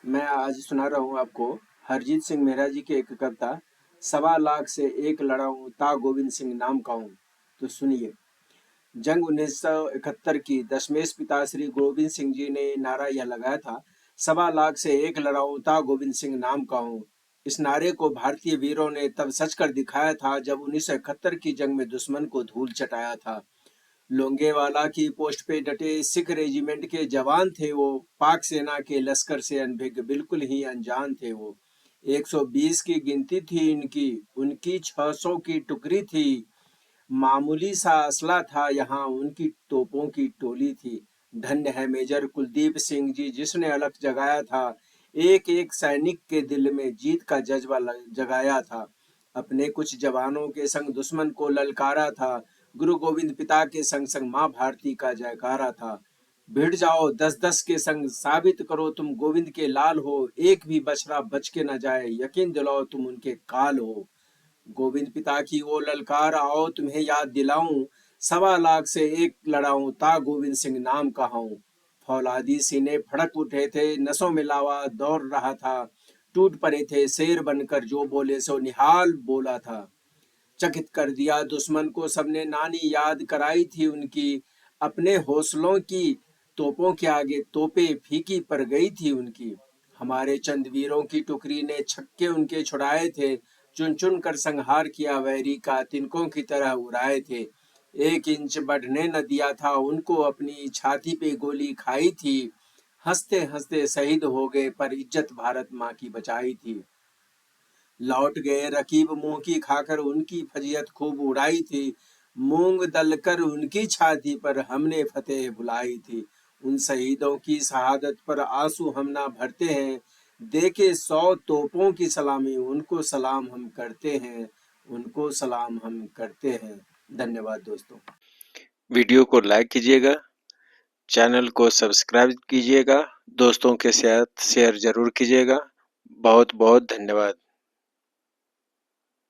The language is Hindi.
मैं आज सुना रहा हूँ आपको हरजीत सिंह मेहरा जी की एक कविता। 1.25 लाख से एक लड़ा हूँ ता गोविंद सिंह नाम का हूँ। तो सुनिए। जंग 1971 की दशमेश पिता श्री गोविंद सिंह जी ने नारा यह लगाया था, 1.25 लाख से एक लड़ा हूँ ता गोविंद सिंह नाम का हूँ। इस नारे को भारतीय वीरों ने तब सच कर दिखाया था जब 1971 की जंग में दुश्मन को धूल चटाया था। लोंगेवाला की पोस्ट पे डटे सिख रेजिमेंट के जवान थे वो, पाक सेना के लश्कर से अनभिज्ञ बिल्कुल ही अनजान थे वो। 120 की गिनती थी इनकी, उनकी 600 की टुकड़ी थी। मामूली सा असला था यहाँ, उनकी तोपों की टोली थी। धन्य है मेजर कुलदीप सिंह जी जिसने अलख जगाया था, एक एक सैनिक के दिल में जीत का जज्बा जगाया था। अपने कुछ जवानों के संग दुश्मन को ललकारा था, गुरु गोविंद पिता के संग संग माँ भारती का जयकारा था। भिड़ जाओ 10-10 के संग, साबित करो तुम गोविंद के लाल हो, एक भी बछड़ा बच के न जाए, यकीन दिलाओ तुम उनके काल हो। गोविंद पिता की वो ललकार आओ तुम्हें याद दिलाऊं, 1.25 लाख से एक लड़ाऊं ता गोविंद सिंह नाम कहाऊं। फौलादी सीने फड़क उठे थे, नसों में लावा दौड़ रहा था, टूट पड़े थे शेर बनकर जो बोले सो निहाल बोला था। चकित कर दिया दुश्मन को सबने नानी याद कराई थी उनकी, अपने हौसलों की तोपों के आगे तोपे फीकी पर गई थी उनकी। हमारे चंद वीरों की टुकड़ी ने छक्के उनके छुड़ाए थे, चुन चुन कर संहार किया वैरी का, तिनकों की तरह उड़ाए थे। 1 इंच बढ़ने न दिया था उनको, अपनी छाती पे गोली खाई थी। हंसते हंसते शहीद हो गए पर इज्जत भारत माँ की बचाई थी। लौट गए रकीब मुंह की खाकर, उनकी फजीहत खूब उड़ाई थी। मूंग दलकर उनकी छाती पर हमने फतेह बुलाई थी। उन शहीदों की शहादत पर आंसू हम ना भरते हैं, देके 100 तोपों की सलामी उनको सलाम हम करते हैं, उनको सलाम हम करते हैं। धन्यवाद दोस्तों। वीडियो को लाइक कीजिएगा, चैनल को सब्सक्राइब कीजिएगा, दोस्तों के साथ शेयर जरूर कीजिएगा। बहुत बहुत धन्यवाद।